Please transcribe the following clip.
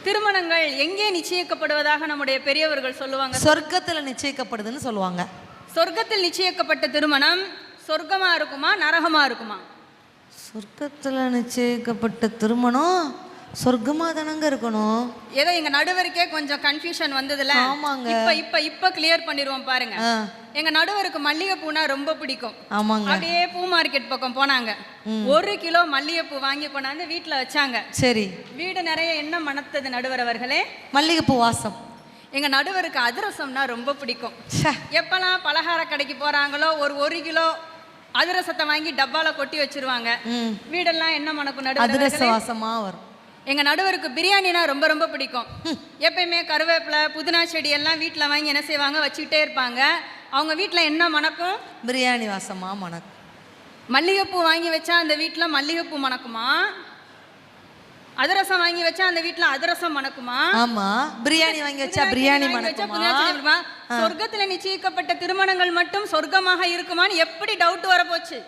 திருமணங்கள் எங்கே நிச்சயிக்கப்படுவதாக நம்முடைய பெரியவர்கள் சொல்லுவாங்க? சொர்க்கத்துல நிச்சயிக்கப்படுதுன்னு சொல்லுவாங்க. சொர்க்கத்தில் நிச்சயிக்கப்பட்ட திருமணம் சொர்க்கமா இருக்குமா நரகமா இருக்குமா? சொர்க்கத்துல நிச்சயிக்கப்பட்ட திருமணம் சொர்க்கமா தானங்க இருக்கணும். ஏதோ எங்க நடுவருக்கே கொஞ்சம் கன்ஃபியூஷன் வந்ததுல. ஆமாங்க. இப்ப கிளியர் பண்ணிடுவோம் பாருங்க. எங்க நடுவருக்கு மல்லிகை பூனா ரொம்ப பிடிக்கும். ஆமாங்க. அப்படியே பூ மார்க்கெட் பக்கம் போனாங்க. 1 கிலோ மல்லிகை பூ வாங்கி கொண்டாந்து வீட்டுல வச்சாங்க. சரி. வீடு நிறைய என்ன மணத்தது நடுவர் அவர்களே? மல்லிகை பூ வாசம். எங்க நடுவருக்கு அதிரசம்னா ரொம்ப பிடிக்கும். எப்பெல்லாம் பலகார கடைக்கு போறாங்களோ 1 கிலோ அதிரசத்தை வாங்கி டப்பால கொட்டி வச்சிருவாங்க. வீடெல்லாம் என்ன மணக்கும் நடுவர்? அதிரச வாசமா வரும். எங்க நடுவருக்கு பிரியாணினா ரொம்ப ரொம்ப பிடிக்கும். எப்பயுமே கருவேப்பிலை புதினா செடி எல்லாம் வீட்டில் வாங்கி என்ன செய்வாங்க, வச்சுக்கிட்டே இருப்பாங்க. அவங்க வீட்டில் என்ன மணக்கும்? பிரியாணி வாசமா மணக்கும். மல்லிகைப்பூ வாங்கி வச்சா அந்த வீட்டில் மல்லிகைப்பூ மணக்குமா? அதிரசம் வாங்கி வச்சா அந்த வீட்டில் அதிரசம் மணக்குமா? ஆமா. பிரியாணி வாங்கி வச்சா பிரியாணி மணக்குமா? சொர்க்கத்துல நிச்சயிக்கப்பட்ட திருமணங்கள் மட்டும் சொர்க்கமாக இருக்குமான்னு எப்படி டவுட் வரப்போச்சு?